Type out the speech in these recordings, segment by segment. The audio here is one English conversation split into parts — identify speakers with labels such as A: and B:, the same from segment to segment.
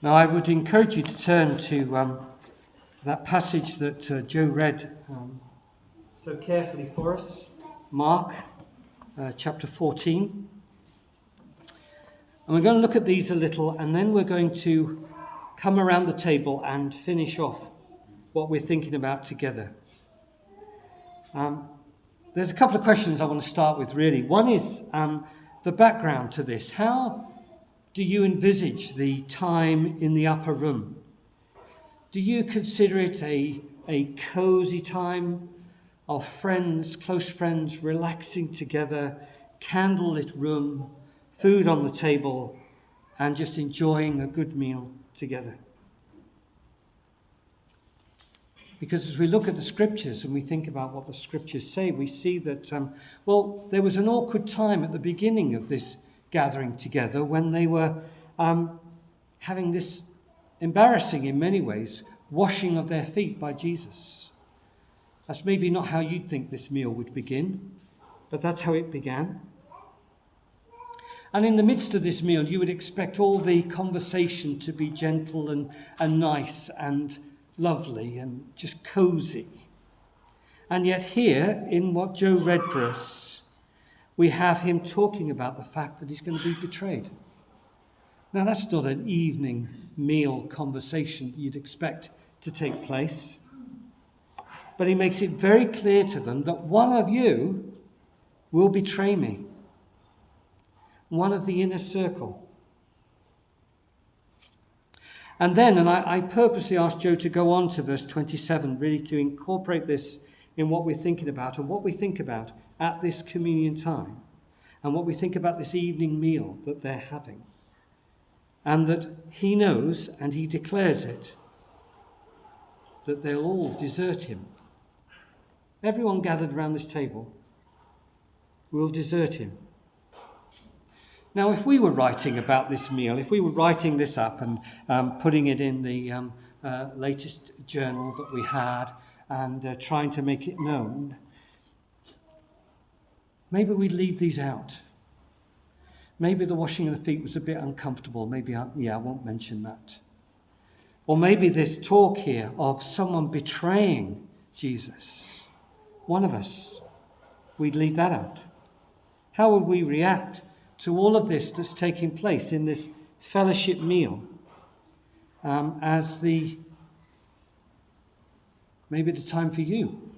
A: Now, I would encourage you to turn to that passage that Joe read so carefully for us, Mark chapter 14. And we're going to look at these a little, and then we're going to come around the table and finish off what we're thinking about together. There's a couple of questions I want to start with, really. One is the background to this. How do you envisage the time in the upper room? Do you consider it a cozy time of friends, close friends, relaxing together, candlelit room, food on the table, and just enjoying a good meal together? Because as we look at the scriptures and we think about what the scriptures say, we see that, there was an awkward time at the beginning of this gathering together when they were having this embarrassing, in many ways, washing of their feet by Jesus. That's maybe not how you'd think this meal would begin, but that's how it began. And in the midst of this meal, you would expect all the conversation to be gentle and nice and lovely and just cozy. And yet here, in what Joe read for us, we have him talking about the fact that he's going to be betrayed. Now, that's not an evening meal conversation you'd expect to take place. But he makes it very clear to them that one of you will betray me. One of the inner circle. And then, and I purposely asked Joe to go on to verse 27, really to incorporate this in what we're thinking about and what we think about at this communion time and what we think about this evening meal that they're having. And that he knows, and he declares it, that they'll all desert him. Everyone gathered around this table will desert him. Now, if we were writing about this meal, if we were writing this up and putting it in the latest journal that we had and trying to make it known, maybe we'd leave these out. Maybe the washing of the feet was a bit uncomfortable. Maybe, I won't mention that. Or maybe this talk here of someone betraying Jesus, one of us, we'd leave that out. How would we react to all of this that's taking place in this fellowship meal as maybe the time for you,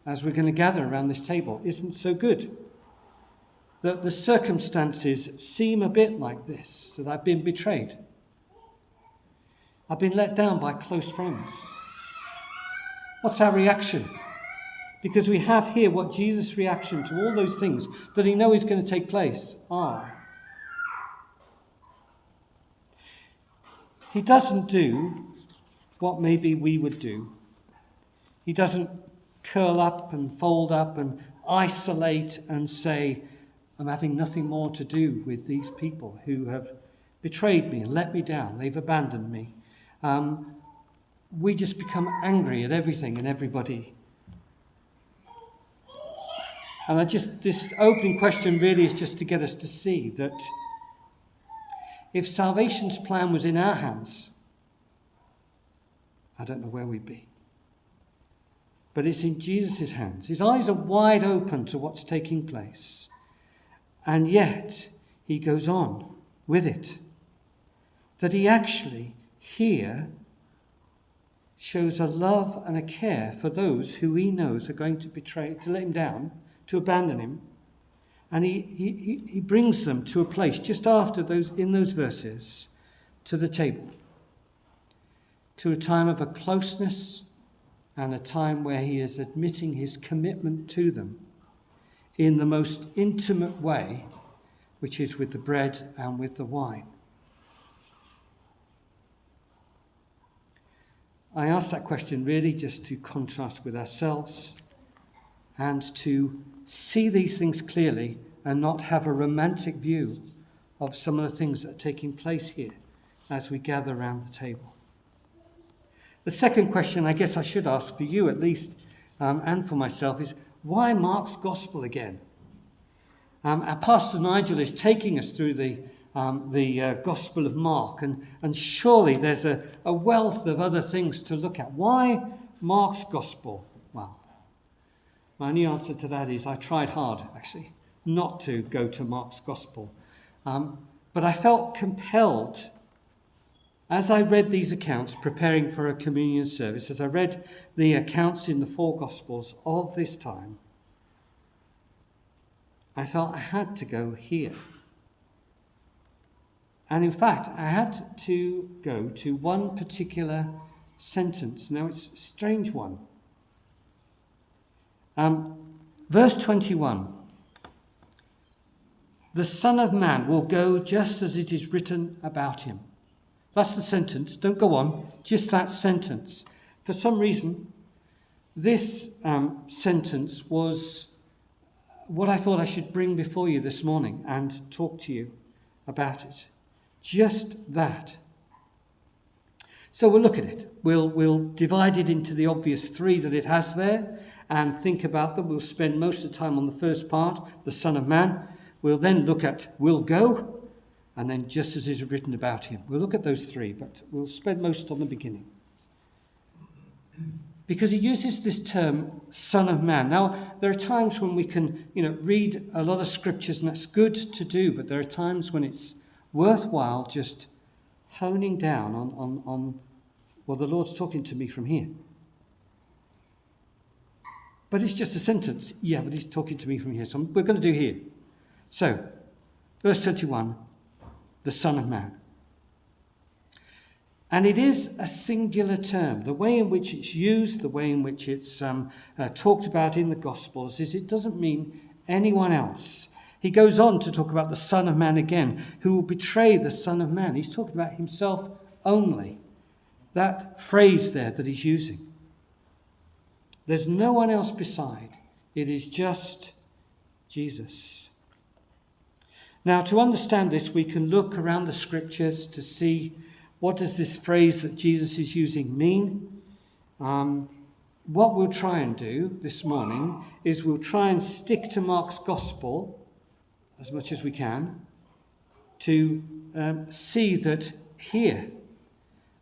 A: as we're going to gather around this table, isn't so good? That the circumstances seem a bit like this, that I've been betrayed. I've been let down by close friends. What's our reaction? Because we have here what Jesus' reaction to all those things that he knows is going to take place are. He doesn't do what maybe we would do. He doesn't curl up and fold up and isolate and say, I'm having nothing more to do with these people who have betrayed me and let me down. They've abandoned me. We just become angry at everything and everybody. And this opening question really is just to get us to see that if salvation's plan was in our hands, I don't know where we'd be. But it's in Jesus' hands. His eyes are wide open to what's taking place. And yet, he goes on with it. That he actually, here, shows a love and a care for those who he knows are going to betray, to let him down, to abandon him. And he brings them to a place just after in those verses, to the table. To a time of a closeness and a time where he is admitting his commitment to them in the most intimate way, which is with the bread and with the wine. I ask that question really just to contrast with ourselves and to see these things clearly and not have a romantic view of some of the things that are taking place here as we gather around the table. The second question I guess I should ask for you at least and for myself is, why Mark's Gospel again? Our Pastor Nigel is taking us through the the Gospel of Mark, and surely there's a wealth of other things to look at. Why Mark's Gospel? Well, my only answer to that is I tried hard, actually, not to go to Mark's Gospel. But I felt compelled, as I read these accounts, preparing for a communion service, as I read the accounts in the 4 Gospels of this time, I felt I had to go here. And in fact, I had to go to one particular sentence. Now, it's a strange one. Verse 21. The Son of Man will go just as it is written about him. That's the sentence. Don't go on. Just that sentence. For some reason, this sentence was what I thought I should bring before you this morning and talk to you about it. Just that. So we'll look at it. We'll divide it into the obvious 3 that it has there and think about them. We'll spend most of the time on the first part, the Son of Man. We'll then look at will go, and then just as is written about him. We'll look at those 3, but we'll spend most on the beginning. Because he uses this term, Son of Man. Now, there are times when we can, read a lot of scriptures, and that's good to do, but there are times when it's worthwhile just honing down on well, the Lord's talking to me from here. But it's just a sentence. Yeah, but he's talking to me from here. So we're going to do here. So, verse 21, the Son of Man. And it is a singular term. The way in which it's used, the way in which it's talked about in the Gospels is it doesn't mean anyone else. He goes on to talk about the Son of Man again, who will betray the Son of Man. He's talking about himself only. That phrase there that he's using. There's no one else beside. It is just Jesus. Now, to understand this, we can look around the scriptures to see what does this phrase that Jesus is using mean. What we'll try and do this morning is we'll try and stick to Mark's Gospel as much as we can to see that here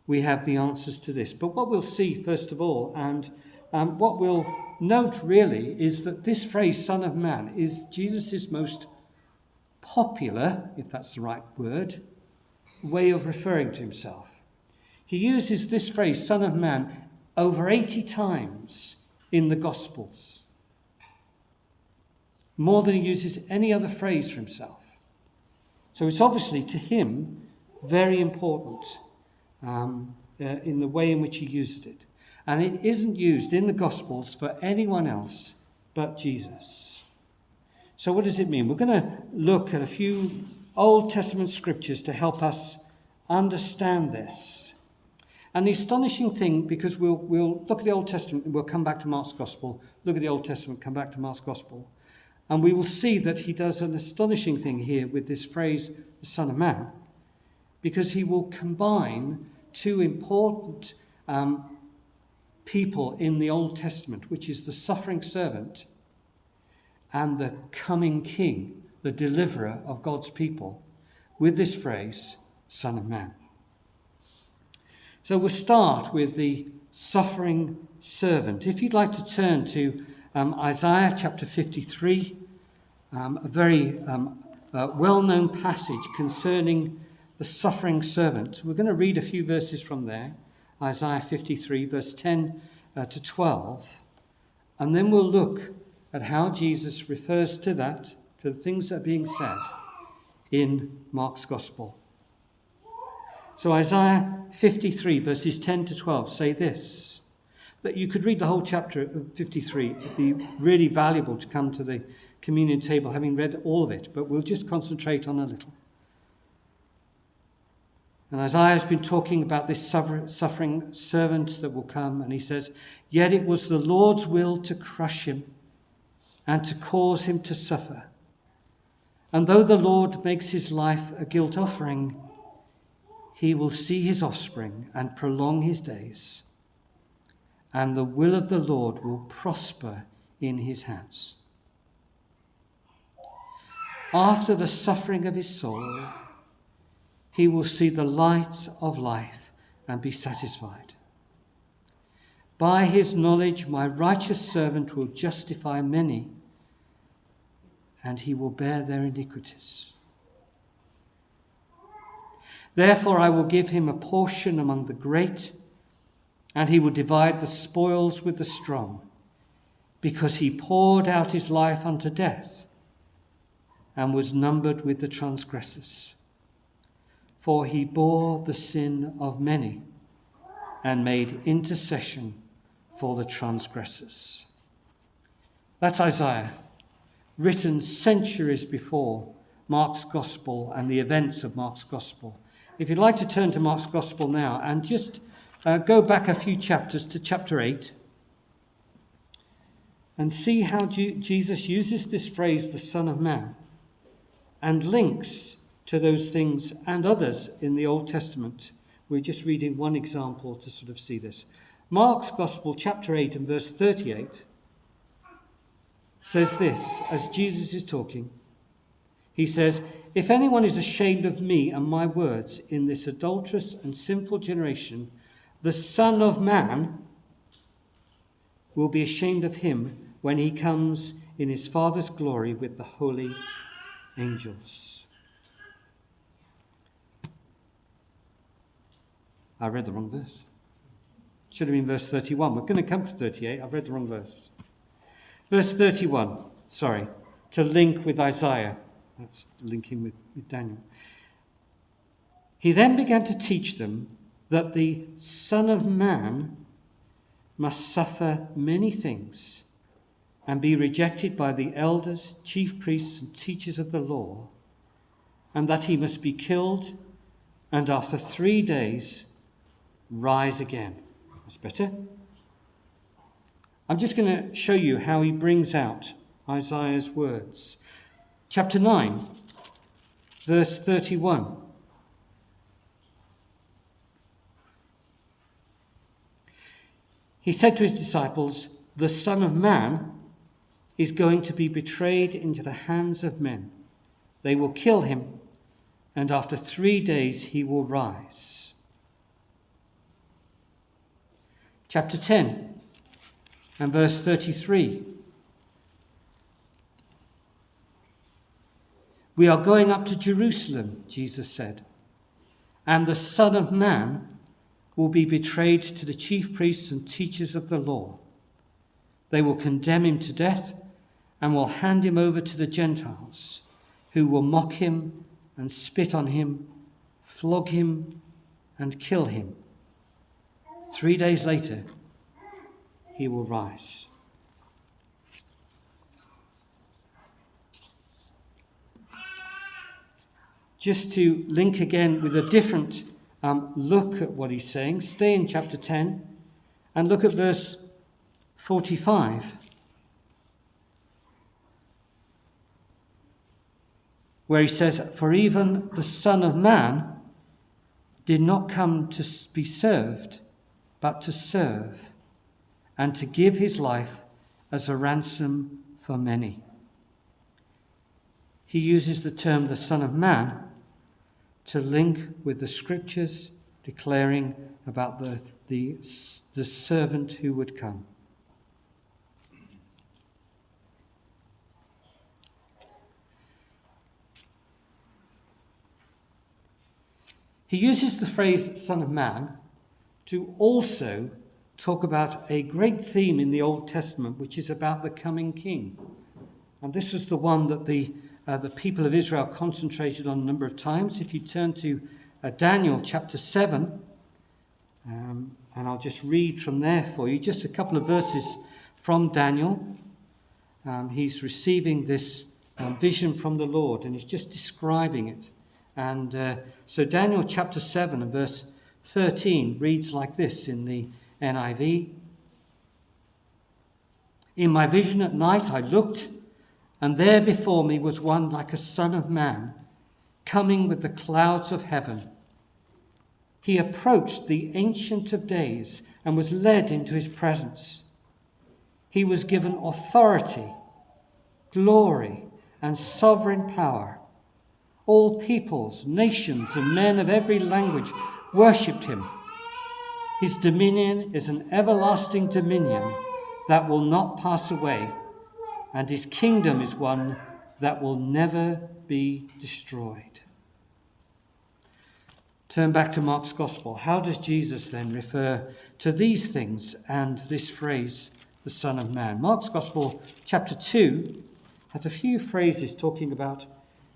A: we have the answers to this. But what we'll see, first of all, and what we'll note really, is that this phrase, Son of Man, is Jesus' most popular, if that's the right word, way of referring to himself. He uses this phrase, Son of Man, over 80 times in the Gospels. More than he uses any other phrase for himself. So it's obviously, to him, very important in the way in which he used it. And it isn't used in the Gospels for anyone else but Jesus. So what does it mean? We're going to look at a few Old Testament scriptures to help us understand this. And the astonishing thing, because we'll look at the Old Testament, and we'll come back to Mark's Gospel, look at the Old Testament, come back to Mark's Gospel, and we will see that he does an astonishing thing here with this phrase, the Son of Man, because he will combine 2 important people in the Old Testament, which is the suffering servant and the coming king, the deliverer of God's people, with this phrase, Son of Man. So we'll start with the suffering servant. If you'd like to turn to Isaiah chapter 53, a very well-known passage concerning the suffering servant. We're going to read a few verses from there, Isaiah 53, verse 10 to 12, and then we'll look at how Jesus refers to that, to the things that are being said in Mark's Gospel. So Isaiah 53, verses 10 to 12 say this, that you could read the whole chapter of 53. It'd be really valuable to come to the communion table having read all of it, but we'll just concentrate on a little. And Isaiah has been talking about this suffering servant that will come, and he says, "Yet it was the Lord's will to crush him and to cause him to suffer. And though the Lord makes his life a guilt offering, he will see his offspring and prolong his days, and the will of the Lord will prosper in his hands. After the suffering of his soul, he will see the light of life and be satisfied. By his knowledge, my righteous servant will justify many, and he will bear their iniquities. Therefore, I will give him a portion among the great, and he will divide the spoils with the strong, because he poured out his life unto death and was numbered with the transgressors. For he bore the sin of many and made intercession for the transgressors. That's Isaiah, written centuries before Mark's Gospel and the events of Mark's Gospel. If you'd like to turn to Mark's Gospel now and just go back a few chapters to chapter 8 and see how Jesus uses this phrase, the Son of Man, and links to those things and others in the Old Testament. We're just reading one example to sort of see this. Mark's Gospel, chapter 8 and verse 38, says this, as Jesus is talking. He says, "If anyone is ashamed of me and my words in this adulterous and sinful generation, the Son of Man will be ashamed of him when he comes in his Father's glory with the holy angels." I read the wrong verse. Should have been verse 31. We're going to come to 38. I've read the wrong verse. Verse 31, to link with Isaiah. That's linking with Daniel. He then began to teach them that the Son of Man must suffer many things and be rejected by the elders, chief priests, and teachers of the law, and that he must be killed and after 3 days rise again. That's better. I'm just going to show you how he brings out Isaiah's words. Chapter 9, verse 31. He said to his disciples, "The Son of Man is going to be betrayed into the hands of men. They will kill him, and after 3 days he will rise." Chapter 10 and verse 33. "We are going up to Jerusalem," Jesus said, "and the Son of Man will be betrayed to the chief priests and teachers of the law. They will condemn him to death and will hand him over to the Gentiles, who will mock him and spit on him, flog him and kill him. 3 days later, he will rise." Just to link again with a different look at what he's saying, stay in chapter 10 and look at verse 45, where he says, "For even the Son of Man did not come to be served, but to serve, and to give his life as a ransom for many." He uses the term the Son of Man to link with the scriptures declaring about the servant who would come. He uses the phrase Son of Man to also talk about a great theme in the Old Testament, which is about the coming king. And this was the one that the people of Israel concentrated on a number of times. If you turn to Daniel chapter 7, and I'll just read from there for you, just a couple of verses from Daniel. He's receiving this vision from the Lord, and he's just describing it. And so Daniel chapter 7 and verse 13 reads like this in the NIV. "In my vision at night I looked, and there before me was one like a son of man, coming with the clouds of heaven. He approached the Ancient of Days and was led into his presence. He was given authority, glory, and sovereign power. All peoples, nations, and men of every language worshipped him. His dominion is an everlasting dominion that will not pass away, and his kingdom is one that will never be destroyed. Turn back to Mark's Gospel. How does Jesus then refer to these things and this phrase, the Son of Man? Mark's Gospel, chapter 2, has a few phrases talking about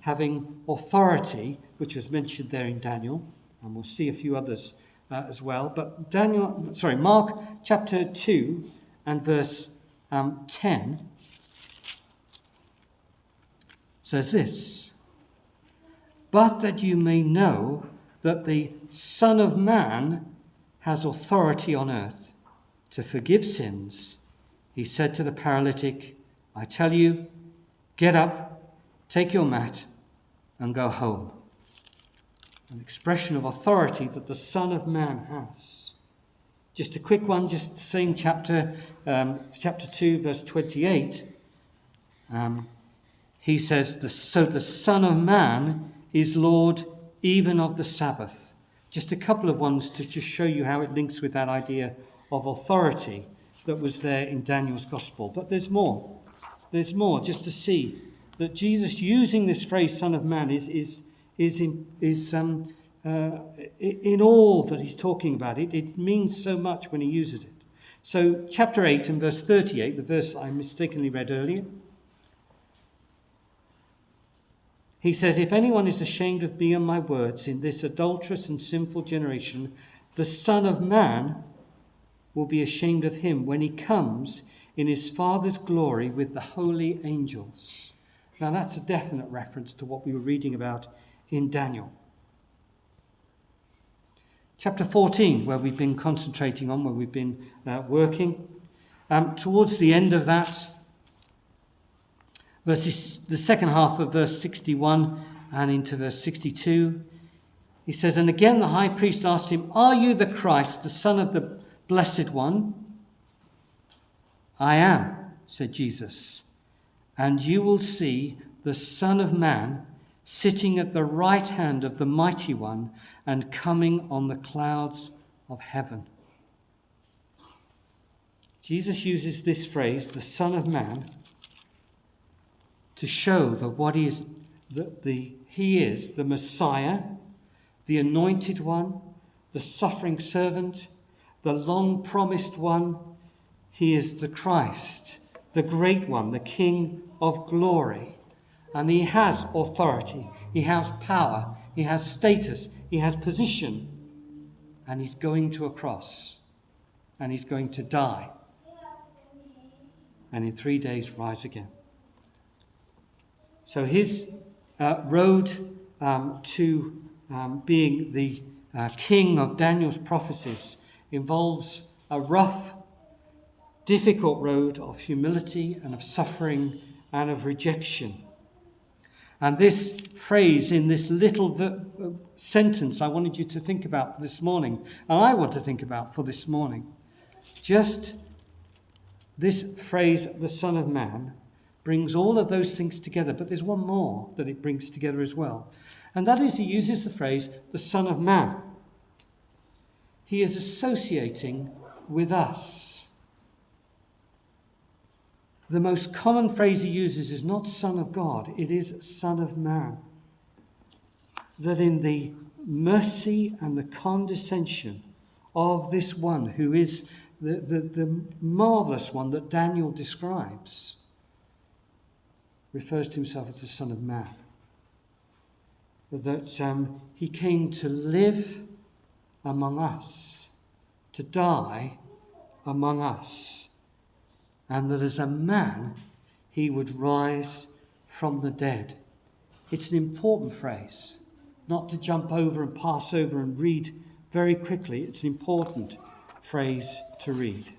A: having authority, which was mentioned there in Daniel, and we'll see a few others as well. But Mark chapter 2 and verse 10 says this: "But that you may know that the Son of Man has authority on earth to forgive sins, he said to the paralytic, I tell you, get up, take your mat, and go home." An expression of authority that the Son of Man has. Just a quick one, just the same chapter, chapter 2, verse 28. He says, so the Son of Man is Lord even of the Sabbath. Just a couple of ones to just show you how it links with that idea of authority that was there in Daniel's Gospel. But there's more. There's more, just to see that Jesus using this phrase "Son of Man" is in all that he's talking about. It means so much when he uses it. So chapter 8 and verse 38, the verse I mistakenly read earlier, he says, "If anyone is ashamed of me and my words in this adulterous and sinful generation, the Son of Man will be ashamed of him when he comes in his Father's glory with the holy angels." Now that's a definite reference to what we were reading about in Daniel. Chapter 14, where we've been concentrating on, where we've been working. Towards the end of that, the second half of verse 61 and into verse 62, he says, "And again the high priest asked him, 'Are you the Christ, the Son of the Blessed One?' 'I am,' said Jesus, 'and you will see the Son of Man sitting at the right hand of the Mighty One and coming on the clouds of heaven.'" Jesus uses this phrase, the Son of Man, to show that what he is, he is the Messiah, the Anointed One, the suffering servant, the long-promised one. He is the Christ, the Great One, the King of glory. And he has authority, he has power, he has status, he has position. And he's going to a cross, and he's going to die, and in 3 days rise again. So his road to being the king of Daniel's prophecies involves a rough, difficult road of humility and of suffering and of rejection. And this phrase in this little sentence I wanted you to think about for this morning, and I want to think about for this morning, just this phrase, the Son of Man, brings all of those things together. But there's one more that it brings together as well. And that is, he uses the phrase, the Son of Man. He is associating with us. The most common phrase he uses is not Son of God, it is Son of Man. That in the mercy and the condescension of this one who is the marvelous one that Daniel describes, refers to himself as the Son of Man. That he came to live among us, to die among us, and that as a man he would rise from the dead. It's an important phrase, not to jump over and pass over and read very quickly. It's an important phrase to read.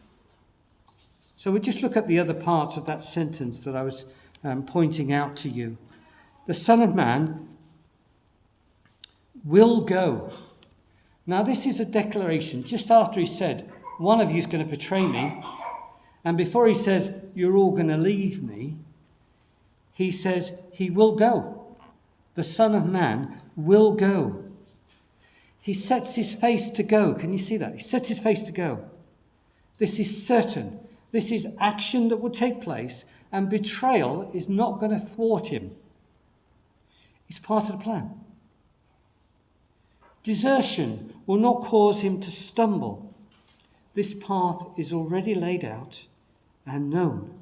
A: So we'll just look at the other parts of that sentence that I was pointing out to you. The Son of Man will go. Now this is a declaration just after he said, one of you is going to betray me. And before he says, you're all going to leave me, he says he will go. the Son of Man will go. He sets his face to go. Can you see that? He sets his face to go. This is certain. This is action that will take place, and betrayal is not going to thwart him. It's part of the plan. Desertion will not cause him to stumble. This path is already laid out and known.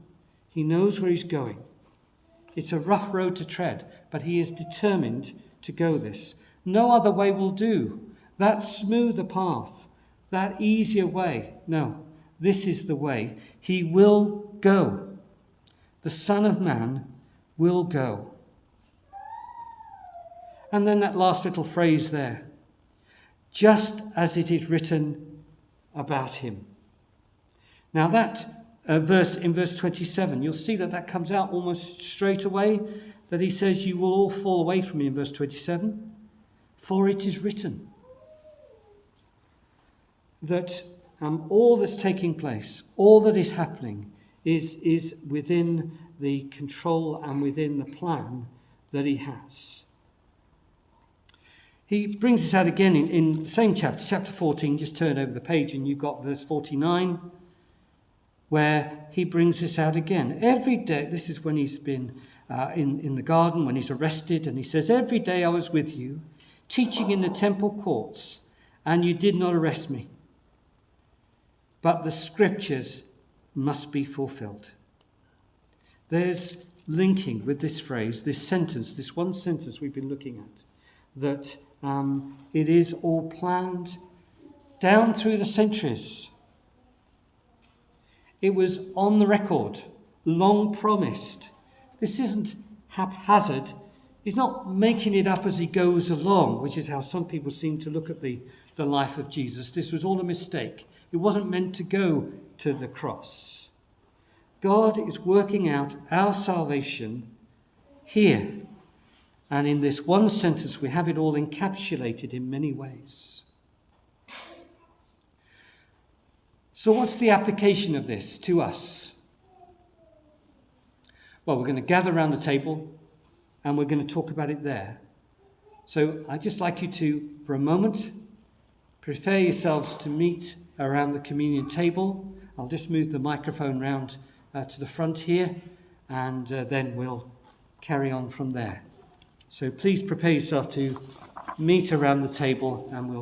A: He knows where he's going. It's a rough road to tread, but he is determined to go this. No other way will do. That smoother path, that easier way. No, this is the way. He will go. The Son of Man will go. And then that last little phrase there. Just as it is written about him. Now that verse in verse 27, you'll see that comes out almost straight away, that he says, you will all fall away from me in verse 27. For it is written that all that's taking place, all that is happening is within the control and within the plan that he has. He brings this out again in the same chapter 14. Just turn over the page and you've got verse 49, where he brings this out again. Every day, this is when he's been in the garden, when he's arrested, and he says, every day I was with you, teaching in the temple courts, and you did not arrest me. But the scriptures must be fulfilled. There's linking with this phrase, this sentence, this one sentence we've been looking at, that it is all planned down through the centuries. It was on the record, long promised. This isn't haphazard. He's not making it up as he goes along, which is how some people seem to look at the life of Jesus. This was all a mistake. It wasn't meant to go to the cross. God is working out our salvation here. And in this one sentence, we have it all encapsulated in many ways. So what's the application of this to us? Well, we're going to gather around the table and we're going to talk about it there. So I'd just like you to, for a moment, prepare yourselves to meet around the communion table. I'll just move the microphone round to the front here, and then we'll carry on from there. So please prepare yourself to meet around the table, and we'll